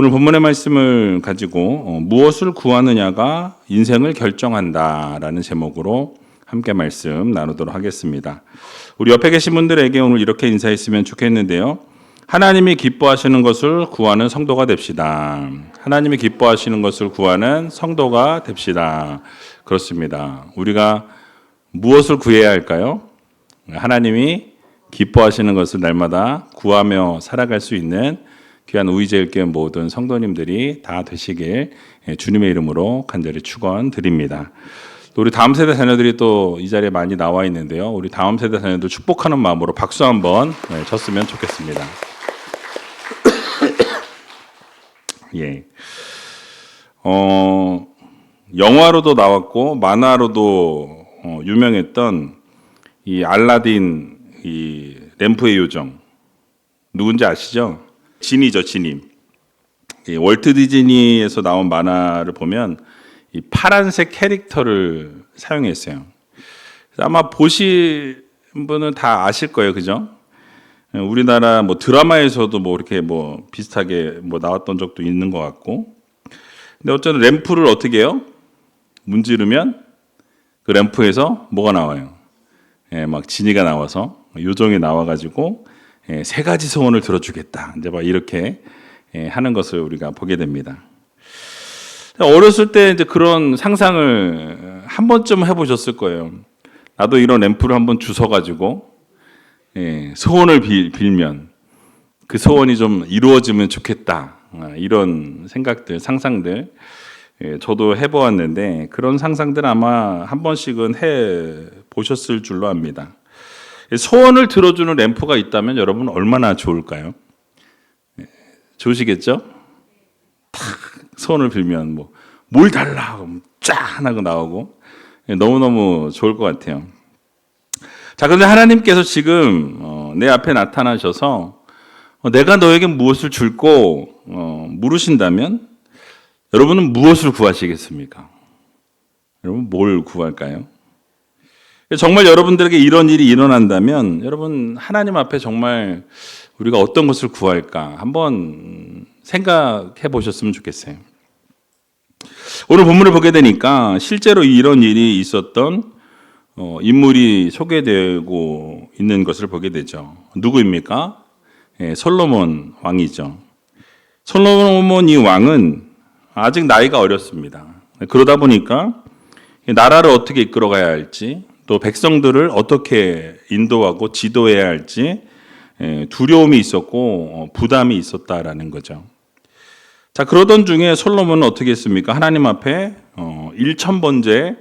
오늘 본문의 말씀을 가지고 무엇을 구하느냐가 인생을 결정한다라는 제목으로 함께 말씀 나누도록 하겠습니다. 우리 옆에 계신 분들에게 오늘 이렇게 인사했으면 좋겠는데요. 하나님이 기뻐하시는 것을 구하는 성도가 됩시다. 하나님이 기뻐하시는 것을 구하는 성도가 됩시다. 그렇습니다. 우리가 무엇을 구해야 할까요? 하나님이 기뻐하시는 것을 날마다 구하며 살아갈 수 있는 귀한 우이제일교회 모든 성도님들이 다 되시길 주님의 이름으로 간절히 축원드립니다. 우리 다음 세대 자녀들이 또 이 자리에 많이 나와 있는데요. 우리 다음 세대 자녀들 축복하는 마음으로 박수 한번 쳤으면 좋겠습니다. 예. 영화로도 나왔고 만화로도 유명했던 이 알라딘 이 램프의 요정 누군지 아시죠? 지니죠, 지니. 월트 디즈니에서 나온 만화를 보면 이 파란색 캐릭터를 사용했어요. 아마 보신 분은 다 아실 거예요, 그죠? 우리나라 뭐 드라마에서도 뭐 이렇게 뭐 비슷하게 뭐 나왔던 적도 있는 것 같고. 근데 어쨌든 램프를 어떻게 해요? 문지르면 그 램프에서 뭐가 나와요? 막 지니가 나와서 요정이 나와가지고 세 가지 소원을 들어주겠다. 이제 막 이렇게 하는 것을 우리가 보게 됩니다. 어렸을 때 이제 그런 상상을 한 번쯤 해보셨을 거예요. 나도 이런 램프를 한번 주워가지고 소원을 빌면 그 소원이 좀 이루어지면 좋겠다. 이런 생각들, 상상들 저도 해보았는데 그런 상상들 아마 한 번씩은 해보셨을 줄로 압니다. 소원을 들어주는 램프가 있다면 여러분 얼마나 좋을까요? 좋으시겠죠? 탁 소원을 빌면 뭘 달라 하면 쫙 하고 나오고 너무너무 좋을 것 같아요. 자, 그런데 하나님께서 지금 내 앞에 나타나셔서 내가 너에게 무엇을 줄고 물으신다면 여러분은 무엇을 구하시겠습니까? 여러분 뭘 구할까요? 정말 여러분들에게 이런 일이 일어난다면 여러분 하나님 앞에 정말 우리가 어떤 것을 구할까 한번 생각해 보셨으면 좋겠어요. 오늘 본문을 보게 되니까 실제로 이런 일이 있었던 인물이 소개되고 있는 것을 보게 되죠. 누구입니까? 솔로몬 왕이죠. 솔로몬 이 왕은 아직 나이가 어렸습니다. 그러다 보니까 나라를 어떻게 이끌어가야 할지 또 백성들을 어떻게 인도하고 지도해야 할지 두려움이 있었고 부담이 있었다라는 거죠. 자, 그러던 중에 솔로몬은 어떻게 했습니까? 하나님 앞에 1,000번제를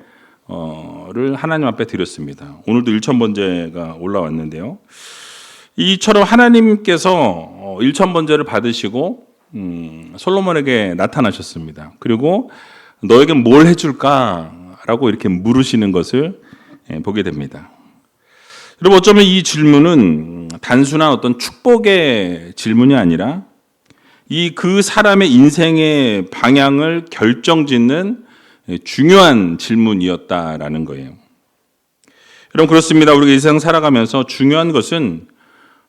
하나님 앞에 드렸습니다. 오늘도 1,000번제가 올라왔는데요. 이처럼 하나님께서 1,000번제를 받으시고 솔로몬에게 나타나셨습니다. 그리고 너에게 뭘 해줄까라고 이렇게 물으시는 것을 보게 됩니다. 여러분 어쩌면 이 질문은 단순한 어떤 축복의 질문이 아니라 그 사람의 인생의 방향을 결정짓는 중요한 질문이었다라는 거예요. 여러분 그렇습니다. 우리가 이 세상 살아가면서 중요한 것은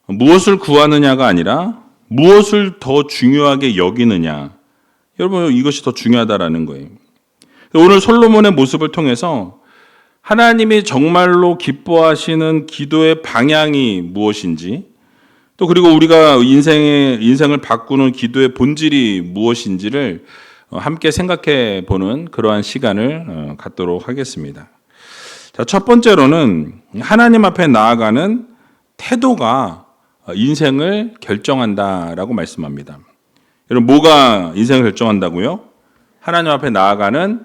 무엇을 구하느냐가 아니라 무엇을 더 중요하게 여기느냐. 여러분 이것이 더 중요하다라는 거예요. 오늘 솔로몬의 모습을 통해서 하나님이 정말로 기뻐하시는 기도의 방향이 무엇인지 또 그리고 우리가 인생을 바꾸는 기도의 본질이 무엇인지를 함께 생각해 보는 그러한 시간을 갖도록 하겠습니다. 자, 첫 번째로는 하나님 앞에 나아가는 태도가 인생을 결정한다라고 말씀합니다. 여러분 뭐가 인생을 결정한다고요? 하나님 앞에 나아가는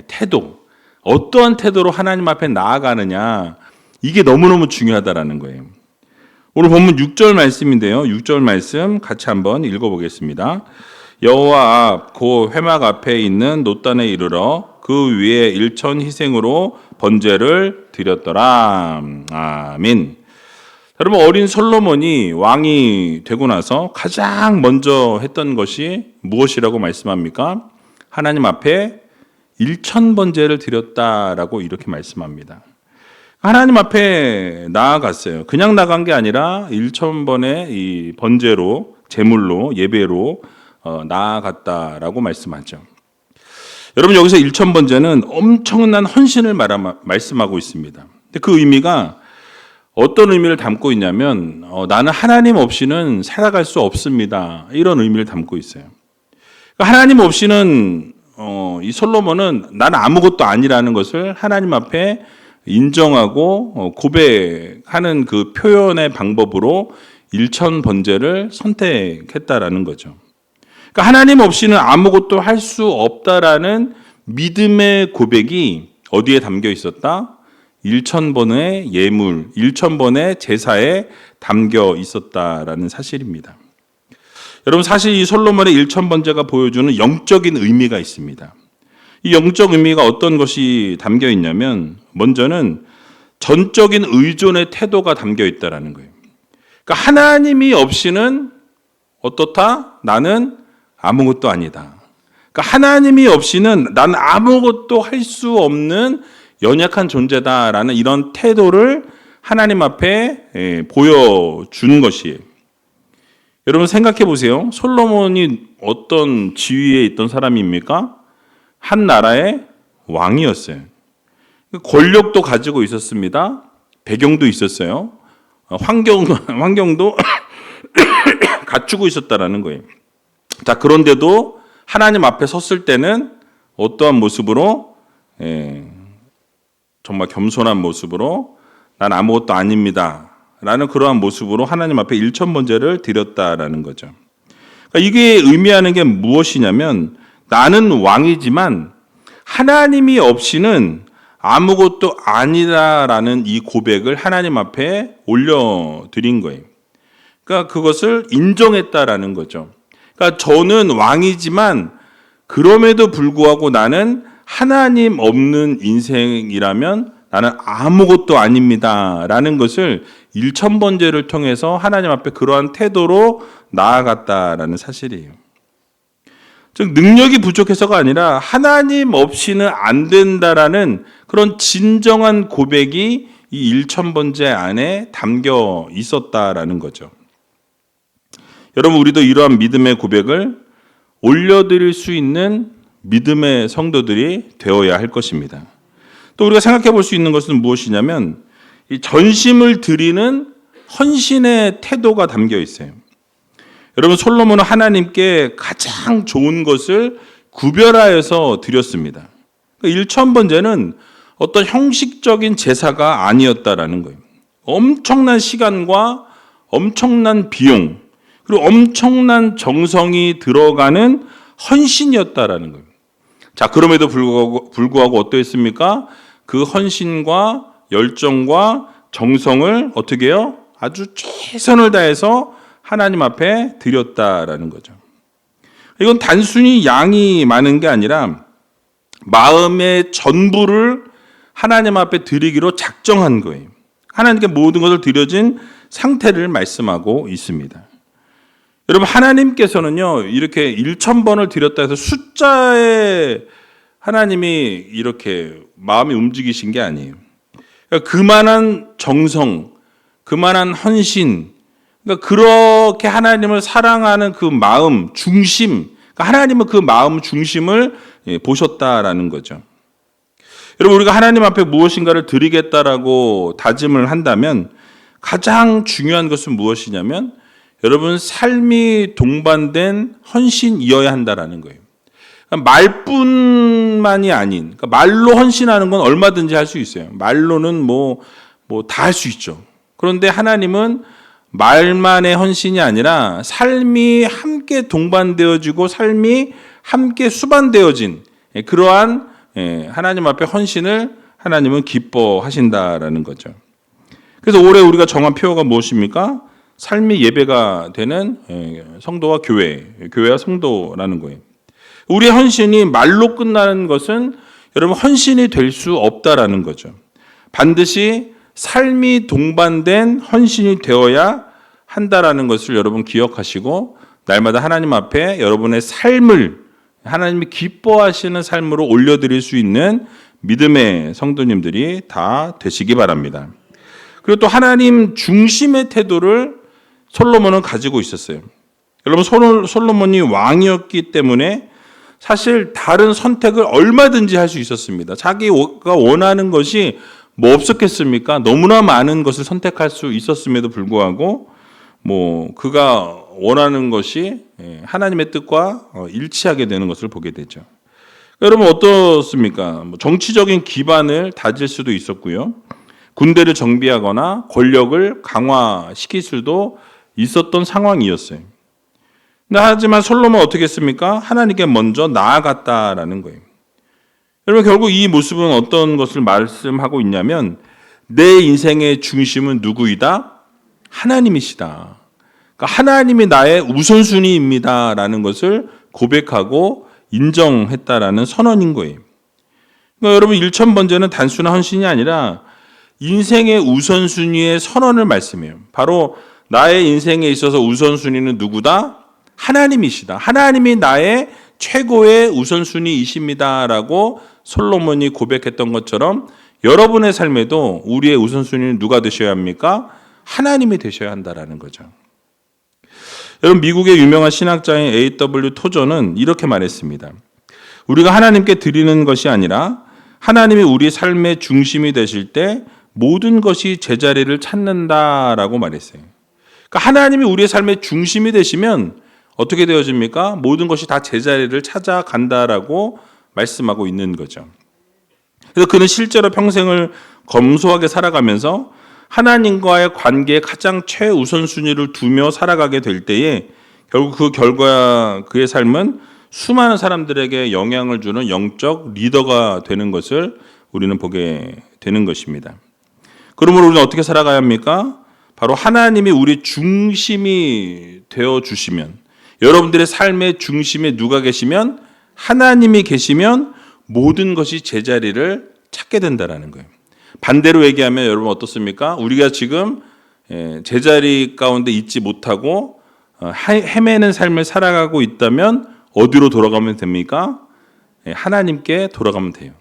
태도. 어떠한 태도로 하나님 앞에 나아가느냐 이게 너무너무 중요하다라는 거예요. 오늘 본문 6절 말씀인데요. 6절 말씀 같이 한번 읽어보겠습니다. 여호와 앞 그 회막 앞에 있는 놋단에 이르러 그 위에 1천 희생으로 번제를 드렸더라. 아멘. 여러분 어린 솔로몬이 왕이 되고 나서 가장 먼저 했던 것이 무엇이라고 말씀합니까? 하나님 앞에 1,000번제를 드렸다라고 이렇게 말씀합니다. 하나님 앞에 나아갔어요. 그냥 나간 게 아니라 1,000번의 이 번제로, 제물로, 예배로 나아갔다라고 말씀하죠. 여러분 여기서 1,000번째는 엄청난 헌신을 말씀하고 있습니다. 근데 그 의미가 어떤 의미를 담고 있냐면 나는 하나님 없이는 살아갈 수 없습니다. 이런 의미를 담고 있어요. 하나님 없이는 이 솔로몬은 나는 아무것도 아니라는 것을 하나님 앞에 인정하고 고백하는 그 표현의 방법으로 1,000번째를 선택했다라는 거죠. 그러니까 하나님 없이는 아무것도 할 수 없다라는 믿음의 고백이 어디에 담겨 있었다? 1,000번의 예물, 1,000번의 제사에 담겨 있었다라는 사실입니다. 여러분 사실 이 솔로몬의 1,000번째가 보여주는 영적인 의미가 있습니다. 이 영적 의미가 어떤 것이 담겨 있냐면 먼저는 전적인 의존의 태도가 담겨 있다라는 거예요. 그러니까 하나님이 없이는 어떻다? 나는 아무것도 아니다. 그러니까 하나님이 없이는 나는 아무것도 할 수 없는 연약한 존재다라는 이런 태도를 하나님 앞에 보여주는 것이에요. 여러분 생각해 보세요. 솔로몬이 어떤 지위에 있던 사람입니까? 한 나라의 왕이었어요. 권력도 가지고 있었습니다. 배경도 있었어요. 환경도 갖추고 있었다라는 거예요. 자, 그런데도 하나님 앞에 섰을 때는 어떠한 모습으로 정말 겸손한 모습으로 난 아무것도 아닙니다 라는 그러한 모습으로 하나님 앞에 1,000번째를 드렸다라는 거죠. 그러니까 이게 의미하는 게 무엇이냐면 나는 왕이지만 하나님이 없이는 아무것도 아니다라는 이 고백을 하나님 앞에 올려드린 거예요. 그러니까 그것을 인정했다라는 거죠. 그러니까 저는 왕이지만 그럼에도 불구하고 나는 하나님 없는 인생이라면 나는 아무것도 아닙니다 라는 것을 1,000번째를 통해서 하나님 앞에 그러한 태도로 나아갔다라는 사실이에요. 즉 능력이 부족해서가 아니라 하나님 없이는 안 된다라는 그런 진정한 고백이 이 1,000번째 안에 담겨 있었다라는 거죠. 여러분 우리도 이러한 믿음의 고백을 올려드릴 수 있는 믿음의 성도들이 되어야 할 것입니다. 또 우리가 생각해 볼 수 있는 것은 무엇이냐면 이 전심을 드리는 헌신의 태도가 담겨 있어요. 여러분 솔로몬은 하나님께 가장 좋은 것을 구별하여서 드렸습니다. 1,000번째는 어떤 형식적인 제사가 아니었다라는 거예요. 엄청난 시간과 엄청난 비용 그리고 엄청난 정성이 들어가는 헌신이었다라는 거예요. 자, 그럼에도 불구하고 어떠했습니까? 그 헌신과 열정과 정성을 어떻게 해요? 아주 최선을 다해서 하나님 앞에 드렸다라는 거죠. 이건 단순히 양이 많은 게 아니라 마음의 전부를 하나님 앞에 드리기로 작정한 거예요. 하나님께 모든 것을 드려진 상태를 말씀하고 있습니다. 여러분 하나님께서는요 이렇게 1,000번을 드렸다 해서 숫자에 하나님이 이렇게 마음이 움직이신 게 아니에요. 그러니까 그만한 정성, 그만한 헌신, 그러니까 그렇게 하나님을 사랑하는 그 마음 중심, 그러니까 하나님은 그 마음 중심을 보셨다라는 거죠. 여러분 우리가 하나님 앞에 무엇인가를 드리겠다라고 다짐을 한다면 가장 중요한 것은 무엇이냐면 여러분 삶이 동반된 헌신이어야 한다라는 거예요. 그러니까 말뿐만이 아닌 그러니까 말로 헌신하는 건 얼마든지 할 수 있어요. 말로는 뭐 다 할 수 있죠. 그런데 하나님은 말만의 헌신이 아니라 삶이 함께 동반되어지고 삶이 함께 수반되어진 그러한 하나님 앞에 헌신을 하나님은 기뻐하신다라는 거죠. 그래서 올해 우리가 정한 표어가 무엇입니까? 삶이 예배가 되는 성도와 교회와 성도라는 거예요. 우리의 헌신이 말로 끝나는 것은 여러분 헌신이 될 수 없다라는 거죠. 반드시 삶이 동반된 헌신이 되어야 한다라는 것을 여러분 기억하시고 날마다 하나님 앞에 여러분의 삶을 하나님이 기뻐하시는 삶으로 올려드릴 수 있는 믿음의 성도님들이 다 되시기 바랍니다. 그리고 또 하나님 중심의 태도를 솔로몬은 가지고 있었어요. 여러분 솔로몬이 왕이었기 때문에 사실 다른 선택을 얼마든지 할 수 있었습니다. 자기가 원하는 것이 뭐 없었겠습니까? 너무나 많은 것을 선택할 수 있었음에도 불구하고 그가 원하는 것이 하나님의 뜻과 일치하게 되는 것을 보게 되죠. 여러분 어떻습니까? 정치적인 기반을 다질 수도 있었고요. 군대를 정비하거나 권력을 강화시킬 수도 있었던 상황이었어요. 하지만 솔로몬은 어떻게 했습니까? 하나님께 먼저 나아갔다라는 거예요. 여러분 결국 이 모습은 어떤 것을 말씀하고 있냐면 내 인생의 중심은 누구이다? 하나님이시다. 그러니까 하나님이 나의 우선순위입니다라는 것을 고백하고 인정했다라는 선언인 거예요. 그러니까 여러분 일천번제는 단순한 헌신이 아니라 인생의 우선순위의 선언을 말씀해요. 바로 나의 인생에 있어서 우선순위는 누구다? 하나님이시다. 하나님이 나의 최고의 우선순위이십니다라고 솔로몬이 고백했던 것처럼 여러분의 삶에도 우리의 우선순위는 누가 되셔야 합니까? 하나님이 되셔야 한다라는 거죠. 여러분 미국의 유명한 신학자인 A.W. 토저는 이렇게 말했습니다. 우리가 하나님께 드리는 것이 아니라 하나님이 우리 삶의 중심이 되실 때 모든 것이 제자리를 찾는다라고 말했어요. 그러니까 하나님이 우리의 삶의 중심이 되시면 어떻게 되어집니까? 모든 것이 다 제자리를 찾아간다라고 말씀하고 있는 거죠. 그래서 그는 실제로 평생을 검소하게 살아가면서 하나님과의 관계에 가장 최우선순위를 두며 살아가게 될 때에 결국 그 결과 그의 삶은 수많은 사람들에게 영향을 주는 영적 리더가 되는 것을 우리는 보게 되는 것입니다. 그러므로 우리는 어떻게 살아가야 합니까? 바로 하나님이 우리 중심이 되어 주시면, 여러분들의 삶의 중심에 누가 계시면, 하나님이 계시면 모든 것이 제자리를 찾게 된다라는 거예요. 반대로 얘기하면 여러분 어떻습니까? 우리가 지금 제자리 가운데 있지 못하고 헤매는 삶을 살아가고 있다면 어디로 돌아가면 됩니까? 하나님께 돌아가면 돼요.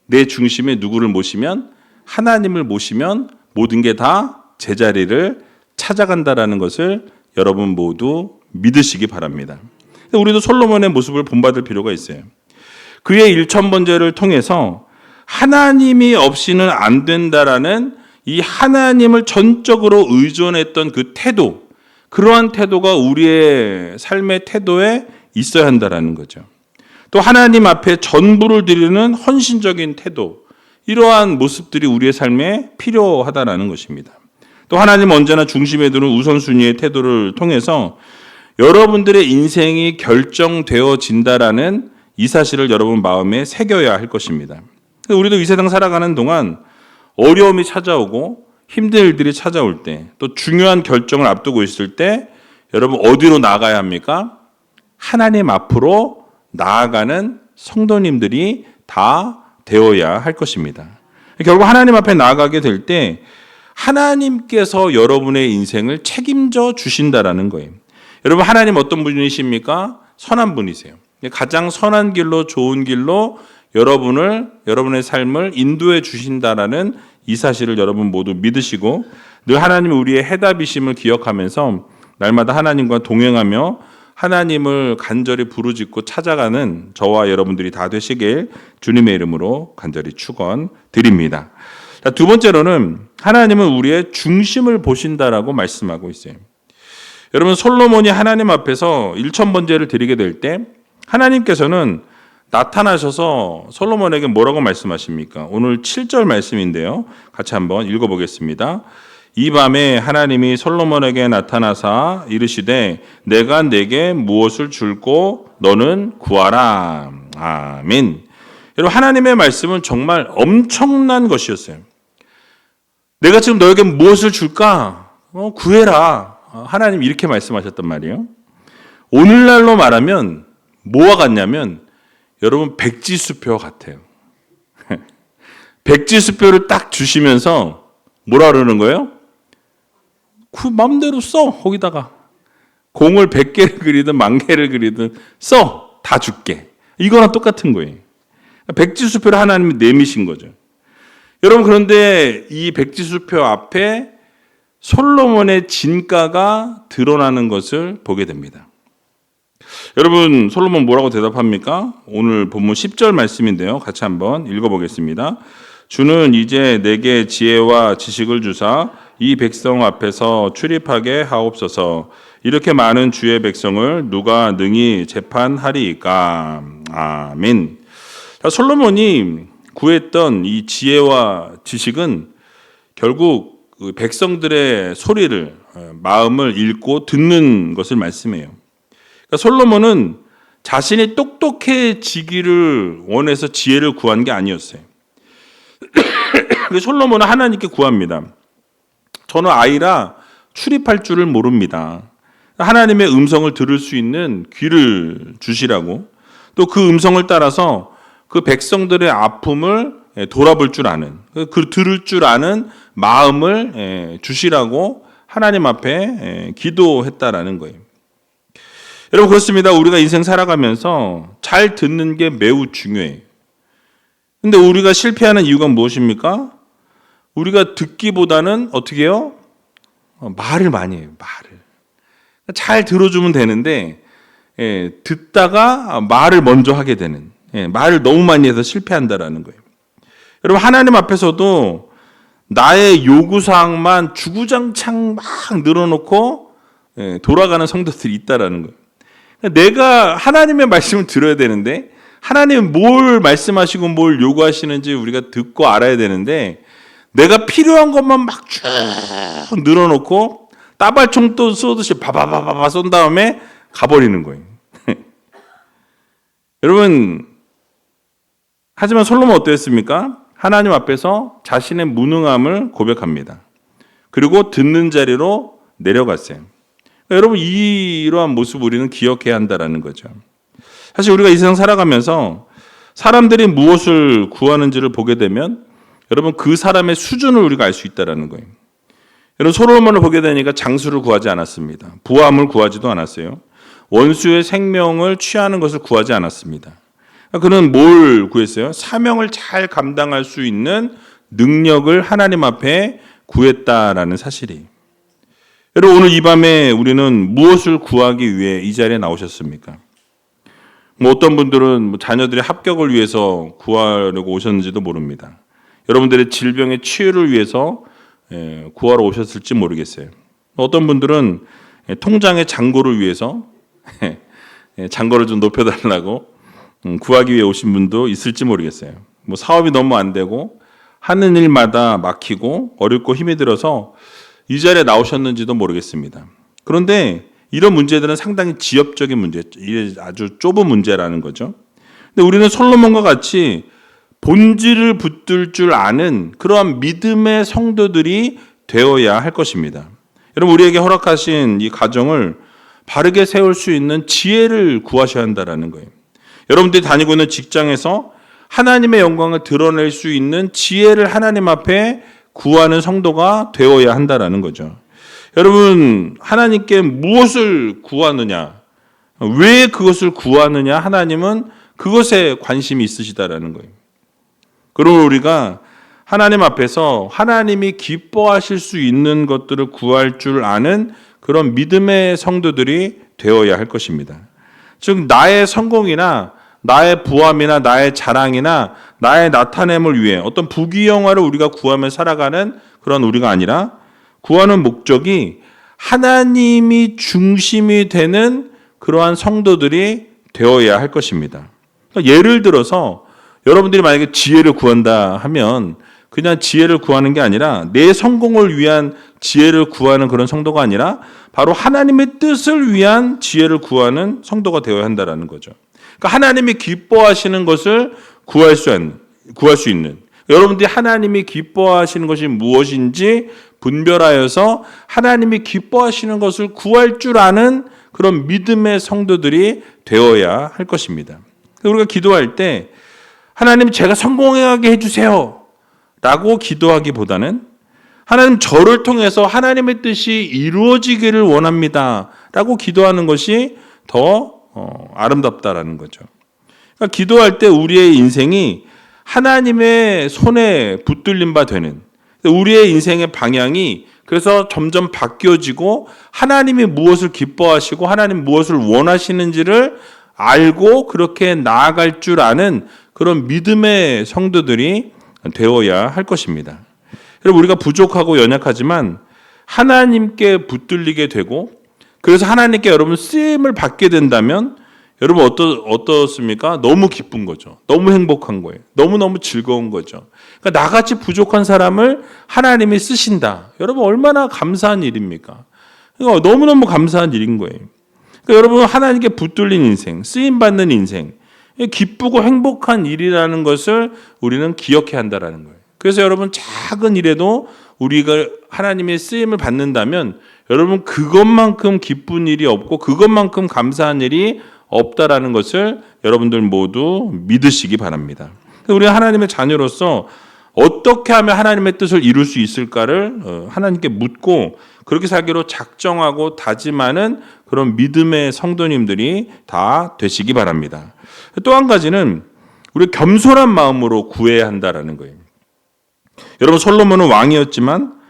내 중심에 누구를 모시면, 하나님을 모시면 모든 게 다 제자리를 찾아간다라는 것을 여러분 모두 믿으시기 바랍니다. 우리도 솔로몬의 모습을 본받을 필요가 있어요. 그의 일천번제를 통해서 하나님이 없이는 안 된다라는 이 하나님을 전적으로 의존했던 그 태도, 그러한 태도가 우리의 삶의 태도에 있어야 한다라는 거죠. 또 하나님 앞에 전부를 드리는 헌신적인 태도, 이러한 모습들이 우리의 삶에 필요하다라는 것입니다. 또 하나님 언제나 중심에 두는 우선순위의 태도를 통해서 여러분들의 인생이 결정되어진다라는 이 사실을 여러분 마음에 새겨야 할 것입니다. 우리도 이 세상 살아가는 동안 어려움이 찾아오고 힘든 일들이 찾아올 때, 또 중요한 결정을 앞두고 있을 때 여러분 어디로 나가야 합니까? 하나님 앞으로 나아가는 성도님들이 다 되어야 할 것입니다. 결국 하나님 앞에 나아가게 될 때 하나님께서 여러분의 인생을 책임져 주신다라는 거예요. 여러분 하나님 어떤 분이십니까? 선한 분이세요. 가장 선한 길로, 좋은 길로 여러분의 삶을 인도해 주신다라는 이 사실을 여러분 모두 믿으시고 늘 하나님이 우리의 해답이심을 기억하면서 날마다 하나님과 동행하며 하나님을 간절히 부르짖고 찾아가는 저와 여러분들이 다 되시길 주님의 이름으로 간절히 축원드립니다. 두 번째로는 하나님은 우리의 중심을 보신다라고 말씀하고 있어요. 여러분 솔로몬이 하나님 앞에서 일천번제를 드리게 될 때 하나님께서는 나타나셔서 솔로몬에게 뭐라고 말씀하십니까? 오늘 7절 말씀인데요. 같이 한번 읽어보겠습니다. 이 밤에 하나님이 솔로몬에게 나타나사 이르시되 내가 내게 무엇을 줄고 너는 구하라. 아멘. 여러분 하나님의 말씀은 정말 엄청난 것이었어요. 내가 지금 너에게 무엇을 줄까? 구해라. 하나님 이렇게 말씀하셨단 말이에요. 오늘날로 말하면 뭐와 같냐면 여러분 백지수표 같아요. 백지수표를 딱 주시면서 뭐라 그러는 거예요? 그 마음대로 써. 거기다가 공을 100개를 그리든 10,000개를 그리든 써. 다 줄게. 이거랑 똑같은 거예요. 백지수표를 하나님이 내미신 거죠. 여러분 그런데 이 백지수표 앞에 솔로몬의 진가가 드러나는 것을 보게 됩니다. 여러분 솔로몬 뭐라고 대답합니까? 오늘 본문 10절 말씀인데요. 같이 한번 읽어보겠습니다. 주는 이제 내게 지혜와 지식을 주사 이 백성 앞에서 출입하게 하옵소서. 이렇게 많은 주의 백성을 누가 능히 재판하리이까. 아멘. 솔로몬이 구했던 이 지혜와 지식은 결국 그 백성들의 소리를, 마음을 읽고 듣는 것을 말씀해요. 그러니까 솔로몬은 자신이 똑똑해지기를 원해서 지혜를 구한 게 아니었어요. 솔로몬은 하나님께 구합니다. 저는 아이라 출입할 줄을 모릅니다. 하나님의 음성을 들을 수 있는 귀를 주시라고, 또 그 음성을 따라서 그 백성들의 아픔을 돌아볼 줄 아는, 그 들을 줄 아는 마음을 주시라고 하나님 앞에 기도했다라는 거예요. 여러분 그렇습니다. 우리가 인생 살아가면서 잘 듣는 게 매우 중요해요. 근데 우리가 실패하는 이유가 무엇입니까? 우리가 듣기보다는 어떻게 해요? 말을 많이 해요. 말을. 잘 들어주면 되는데 듣다가 말을 먼저 하게 되는, 말을 너무 많이 해서 실패한다라는 거예요. 여러분 하나님 앞에서도 나의 요구사항만 주구장창 막 늘어놓고 돌아가는 성도들이 있다라는 거예요. 내가 하나님의 말씀을 들어야 되는데 하나님은 뭘 말씀하시고 뭘 요구하시는지 우리가 듣고 알아야 되는데 내가 필요한 것만 막 쭉 늘어놓고 따발총 또 쏘듯이 바바바바바 쏜 다음에 가버리는 거예요. 여러분 하지만 솔로몬 어땠습니까? 하나님 앞에서 자신의 무능함을 고백합니다. 그리고 듣는 자리로 내려갔어요. 여러분 이러한 모습 우리는 기억해야 한다라는 거죠. 사실 우리가 이 세상 살아가면서 사람들이 무엇을 구하는지를 보게 되면 여러분 그 사람의 수준을 우리가 알 수 있다라는 거예요. 여러분 솔로몬을 보게 되니까 장수를 구하지 않았습니다. 부함을 구하지도 않았어요. 원수의 생명을 취하는 것을 구하지 않았습니다. 그는 뭘 구했어요? 사명을 잘 감당할 수 있는 능력을 하나님 앞에 구했다라는 사실이. 여러분 오늘 이 밤에 우리는 무엇을 구하기 위해 이 자리에 나오셨습니까? 어떤 분들은 자녀들의 합격을 위해서 구하려고 오셨는지도 모릅니다. 여러분들의 질병의 치유를 위해서 구하러 오셨을지 모르겠어요. 어떤 분들은 통장의 잔고를 위해서 잔고를 좀 높여달라고 구하기 위해 오신 분도 있을지 모르겠어요. 사업이 너무 안 되고 하는 일마다 막히고 어렵고 힘이 들어서 이 자리에 나오셨는지도 모르겠습니다. 그런데 이런 문제들은 상당히 지엽적인 문제, 아주 좁은 문제라는 거죠. 근데 우리는 솔로몬과 같이 본질을 붙들 줄 아는 그러한 믿음의 성도들이 되어야 할 것입니다. 여러분 우리에게 허락하신 이 가정을 바르게 세울 수 있는 지혜를 구하셔야 한다는 거예요. 여러분들이 다니고 있는 직장에서 하나님의 영광을 드러낼 수 있는 지혜를 하나님 앞에 구하는 성도가 되어야 한다는 거죠. 여러분 하나님께 무엇을 구하느냐, 왜 그것을 구하느냐, 하나님은 그것에 관심이 있으시다라는 거예요. 그러면 우리가 하나님 앞에서 하나님이 기뻐하실 수 있는 것들을 구할 줄 아는 그런 믿음의 성도들이 되어야 할 것입니다. 즉 나의 성공이나 나의 부함이나 나의 자랑이나 나의 나타냄을 위해 어떤 부귀영화를 우리가 구하며 살아가는 그런 우리가 아니라 구하는 목적이 하나님이 중심이 되는 그러한 성도들이 되어야 할 것입니다. 그러니까 예를 들어서 여러분들이 만약에 지혜를 구한다 하면 그냥 지혜를 구하는 게 아니라 내 성공을 위한 지혜를 구하는 그런 성도가 아니라 바로 하나님의 뜻을 위한 지혜를 구하는 성도가 되어야 한다는 거죠. 그러니까 하나님이 기뻐하시는 것을 구할 수 있는, 여러분들이 하나님이 기뻐하시는 것이 무엇인지 분별하여서 하나님이 기뻐하시는 것을 구할 줄 아는 그런 믿음의 성도들이 되어야 할 것입니다. 우리가 기도할 때 하나님 제가 성공하게 해주세요 라고 기도하기보다는 하나님 저를 통해서 하나님의 뜻이 이루어지기를 원합니다 라고 기도하는 것이 더 아름답다라는 거죠. 그러니까 기도할 때 우리의 인생이 하나님의 손에 붙들림 바 되는, 우리의 인생의 방향이 그래서 점점 바뀌어지고 하나님이 무엇을 기뻐하시고 하나님 무엇을 원하시는지를 알고 그렇게 나아갈 줄 아는 그런 믿음의 성도들이 되어야 할 것입니다. 여러분, 우리가 부족하고 연약하지만 하나님께 붙들리게 되고 그래서 하나님께 여러분 쓰임을 받게 된다면 여러분 어떻습니까? 너무 기쁜 거죠. 너무 행복한 거예요. 너무너무 즐거운 거죠. 그러니까 나같이 부족한 사람을 하나님이 쓰신다. 여러분 얼마나 감사한 일입니까? 그러니까 너무너무 감사한 일인 거예요. 그러니까 여러분 하나님께 붙들린 인생, 쓰임받는 인생, 기쁘고 행복한 일이라는 것을 우리는 기억해야 한다는 거예요. 그래서 여러분 작은 일에도 우리가 하나님의 쓰임을 받는다면 여러분 그것만큼 기쁜 일이 없고 그것만큼 감사한 일이 없다라는 것을 여러분들 모두 믿으시기 바랍니다. 우리가 하나님의 자녀로서 어떻게 하면 하나님의 뜻을 이룰 수 있을까를 하나님께 묻고 그렇게 살기로 작정하고 다짐하는 그런 믿음의 성도님들이 다 되시기 바랍니다. 또 한 가지는 우리 겸손한 마음으로 구해야 한다라는 거예요. 여러분 솔로몬은 왕이었지만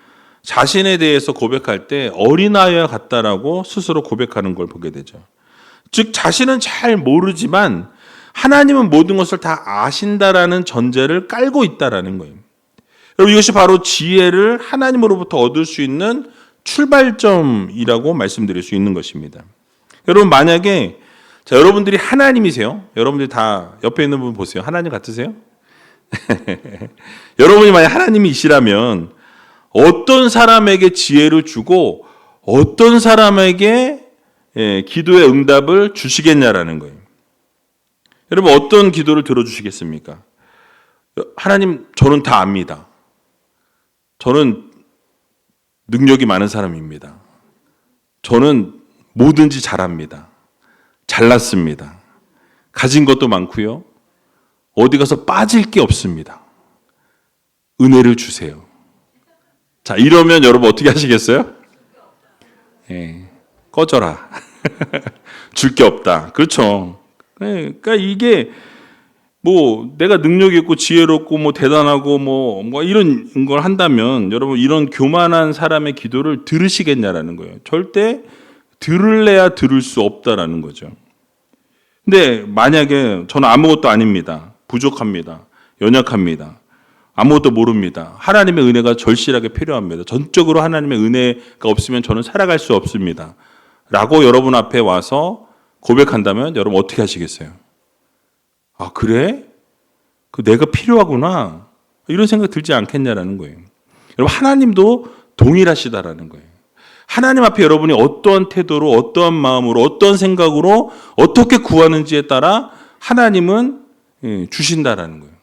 자신에 대해서 고백할 때 어린아이와 같다라고 스스로 고백하는 걸 보게 되죠. 즉 자신은 잘 모르지만 하나님은 모든 것을 다 아신다라는 전제를 깔고 있다라는 거예요. 여러분 이것이 바로 지혜를 하나님으로부터 얻을 수 있는 출발점이라고 말씀드릴 수 있는 것입니다. 여러분 만약에 여러분들이 하나님이세요. 여러분들이 다 옆에 있는 분 보세요. 하나님 같으세요? 여러분이 만약 하나님이시라면 어떤 사람에게 지혜를 주고 어떤 사람에게 기도의 응답을 주시겠냐라는 거예요. 여러분 어떤 기도를 들어주시겠습니까? 하나님 저는 다 압니다. 저는 능력이 많은 사람입니다. 저는 뭐든지 잘합니다. 잘났습니다. 가진 것도 많고요. 어디 가서 빠질 게 없습니다. 은혜를 주세요. 자, 이러면 여러분 어떻게 하시겠어요? 꺼져라. 줄 게 없다. 그렇죠. 그러니까 이게 뭐 내가 능력이 있고 지혜롭고 뭐 대단하고 뭐 이런 걸 한다면 여러분 이런 교만한 사람의 기도를 들으시겠냐라는 거예요. 절대 들을래야 들을 수 없다라는 거죠. 근데 만약에 저는 아무것도 아닙니다. 부족합니다. 연약합니다. 아무것도 모릅니다. 하나님의 은혜가 절실하게 필요합니다. 전적으로 하나님의 은혜가 없으면 저는 살아갈 수 없습니다. 라고 여러분 앞에 와서 고백한다면 여러분 어떻게 하시겠어요? 아, 그래? 내가 필요하구나. 이런 생각 들지 않겠냐라는 거예요. 여러분 하나님도 동일하시다라는 거예요. 하나님 앞에 여러분이 어떠한 태도로 어떠한 마음으로 어떠한 생각으로 어떻게 구하는지에 따라 하나님은 주신다라는 거예요.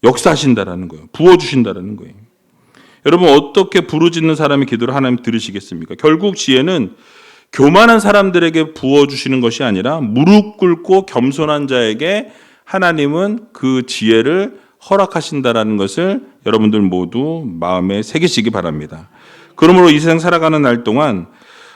역사하신다라는 거예요. 부어주신다라는 거예요. 여러분 어떻게 부르짖는 사람의 기도를 하나님 들으시겠습니까? 결국 지혜는 교만한 사람들에게 부어주시는 것이 아니라 무릎 꿇고 겸손한 자에게 하나님은 그 지혜를 허락하신다라는 것을 여러분들 모두 마음에 새기시기 바랍니다. 그러므로 이 세상 살아가는 날 동안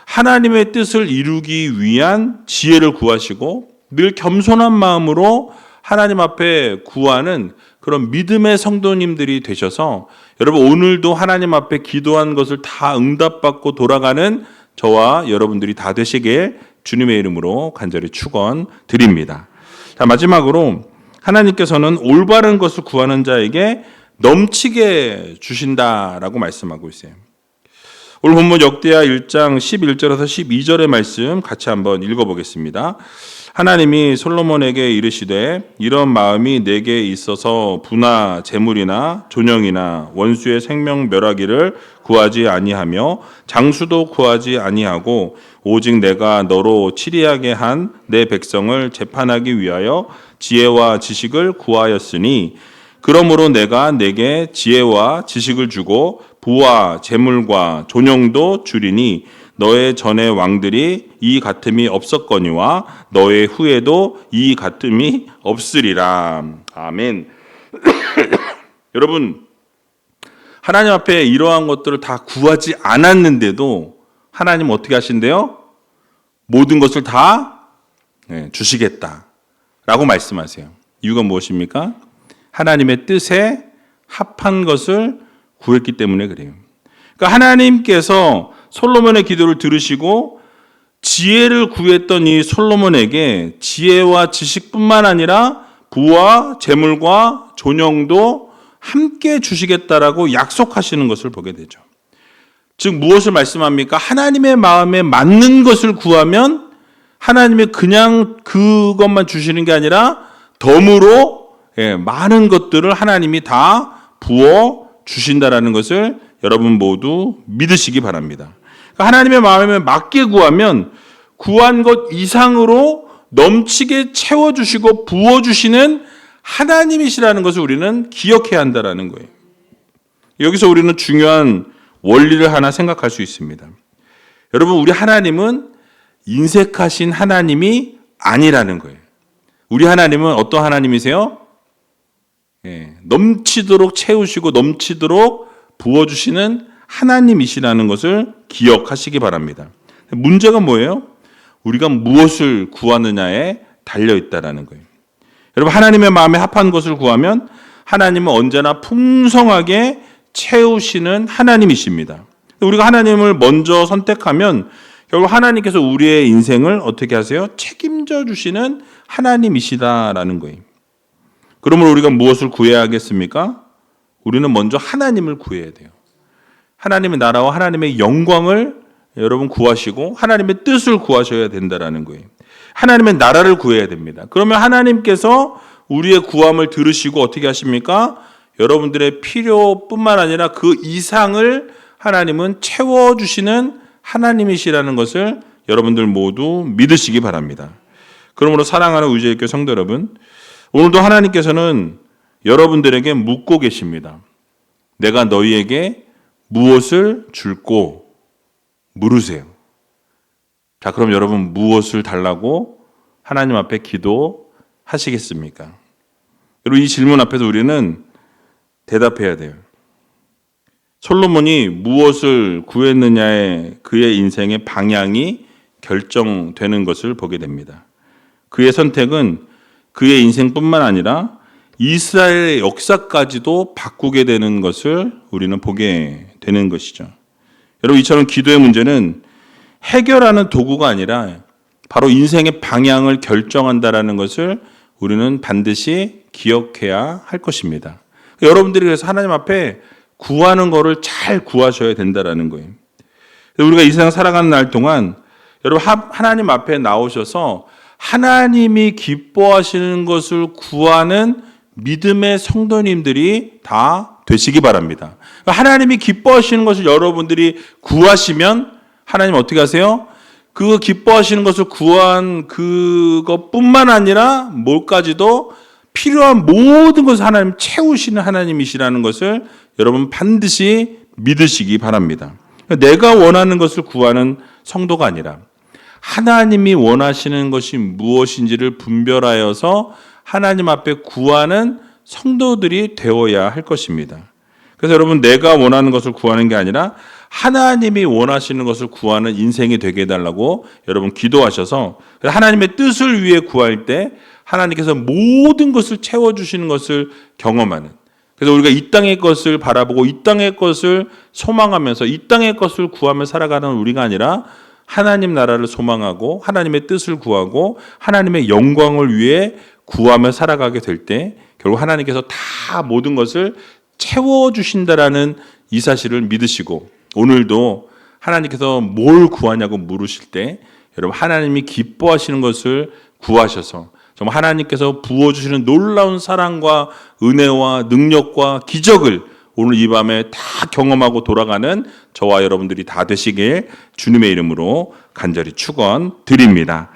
하나님의 뜻을 이루기 위한 지혜를 구하시고 늘 겸손한 마음으로 하나님 앞에 구하는 그런 믿음의 성도님들이 되셔서 여러분 오늘도 하나님 앞에 기도한 것을 다 응답받고 돌아가는 저와 여러분들이 다 되시길 주님의 이름으로 간절히 축원드립니다. 자, 마지막으로 하나님께서는 올바른 것을 구하는 자에게 넘치게 주신다라고 말씀하고 있어요. 오늘 본문 역대하 1장 11절에서 12절의 말씀 같이 한번 읽어보겠습니다. 하나님이 솔로몬에게 이르시되 이런 마음이 내게 있어서 부나 재물이나 존영이나 원수의 생명 멸하기를 구하지 아니하며 장수도 구하지 아니하고 오직 내가 너로 치리하게 한 내 백성을 재판하기 위하여 지혜와 지식을 구하였으니 그러므로 내가 내게 지혜와 지식을 주고 부와 재물과 존영도 주리니 너의 전의 왕들이 이 같음이 없었거니와 너의 후에도 이 같음이 없으리라. 아멘. 여러분 하나님 앞에 이러한 것들을 다 구하지 않았는데도 하나님 어떻게 하신대요? 모든 것을 다 주시겠다라고 말씀하세요. 이유가 무엇입니까? 하나님의 뜻에 합한 것을 구했기 때문에 그래요. 그러니까 하나님께서 솔로몬의 기도를 들으시고 지혜를 구했던 이 솔로몬에게 지혜와 지식뿐만 아니라 부와 재물과 존영도 함께 주시겠다라고 약속하시는 것을 보게 되죠. 즉 무엇을 말씀합니까? 하나님의 마음에 맞는 것을 구하면 하나님이 그냥 그것만 주시는 게 아니라 덤으로 많은 것들을 하나님이 다 부어 주신다라는 것을 여러분 모두 믿으시기 바랍니다. 그러니까 하나님의 마음에 맞게 구하면 구한 것 이상으로 넘치게 채워주시고 부어주시는 하나님이시라는 것을 우리는 기억해야 한다는 거예요. 여기서 우리는 중요한 원리를 하나 생각할 수 있습니다. 여러분, 우리 하나님은 인색하신 하나님이 아니라는 거예요. 우리 하나님은 어떤 하나님이세요? 넘치도록 채우시고 넘치도록 부어주시는 하나님이시라는 것을 기억하시기 바랍니다. 문제가 뭐예요? 우리가 무엇을 구하느냐에 달려있다라는 거예요. 여러분, 하나님의 마음에 합한 것을 구하면 하나님은 언제나 풍성하게 채우시는 하나님이십니다. 우리가 하나님을 먼저 선택하면 결국 하나님께서 우리의 인생을 어떻게 하세요? 책임져 주시는 하나님이시다라는 거예요. 그러므로 우리가 무엇을 구해야 하겠습니까? 우리는 먼저 하나님을 구해야 돼요. 하나님의 나라와 하나님의 영광을 여러분 구하시고 하나님의 뜻을 구하셔야 된다라는 거예요. 하나님의 나라를 구해야 됩니다. 그러면 하나님께서 우리의 구함을 들으시고 어떻게 하십니까? 여러분들의 필요뿐만 아니라 그 이상을 하나님은 채워주시는 하나님이시라는 것을 여러분들 모두 믿으시기 바랍니다. 그러므로 사랑하는 의지의교회 성도 여러분, 오늘도 하나님께서는 여러분들에게 묻고 계십니다. 내가 너희에게 무엇을 줄꼬 물으세요. 자, 그럼 여러분 무엇을 달라고 하나님 앞에 기도하시겠습니까? 여러분, 이 질문 앞에서 우리는 대답해야 돼요. 솔로몬이 무엇을 구했느냐에 그의 인생의 방향이 결정되는 것을 보게 됩니다. 그의 선택은 그의 인생뿐만 아니라 이스라엘의 역사까지도 바꾸게 되는 것을 우리는 보게 되는 것이죠. 여러분, 이처럼 기도의 문제는 해결하는 도구가 아니라 바로 인생의 방향을 결정한다라는 것을 우리는 반드시 기억해야 할 것입니다. 여러분들이 그래서 하나님 앞에 구하는 거를 잘 구하셔야 된다라는 거예요. 우리가 이 세상 살아가는 날 동안 여러분 하나님 앞에 나오셔서 하나님이 기뻐하시는 것을 구하는 믿음의 성도님들이 다 되시기 바랍니다. 하나님이 기뻐하시는 것을 여러분들이 구하시면 하나님 어떻게 하세요? 그 기뻐하시는 것을 구한 그것뿐만 아니라 뭘까지도 필요한 모든 것을 하나님 채우시는 하나님이시라는 것을 여러분 반드시 믿으시기 바랍니다. 내가 원하는 것을 구하는 성도가 아니라 하나님이 원하시는 것이 무엇인지를 분별하여서 하나님 앞에 구하는 성도들이 되어야 할 것입니다. 그래서 여러분, 내가 원하는 것을 구하는 게 아니라 하나님이 원하시는 것을 구하는 인생이 되게 해달라고 여러분 기도하셔서 하나님의 뜻을 위해 구할 때 하나님께서 모든 것을 채워주시는 것을 경험하는, 그래서 우리가 이 땅의 것을 바라보고 이 땅의 것을 소망하면서 이 땅의 것을 구하며 살아가는 우리가 아니라 하나님 나라를 소망하고 하나님의 뜻을 구하고 하나님의 영광을 위해 구하며 살아가게 될 때 결국 하나님께서 다 모든 것을 채워주신다라는 이 사실을 믿으시고, 오늘도 하나님께서 뭘 구하냐고 물으실 때 여러분 하나님이 기뻐하시는 것을 구하셔서 정말 하나님께서 부어주시는 놀라운 사랑과 은혜와 능력과 기적을 오늘 이 밤에 다 경험하고 돌아가는 저와 여러분들이 다 되시길 주님의 이름으로 간절히 축원드립니다.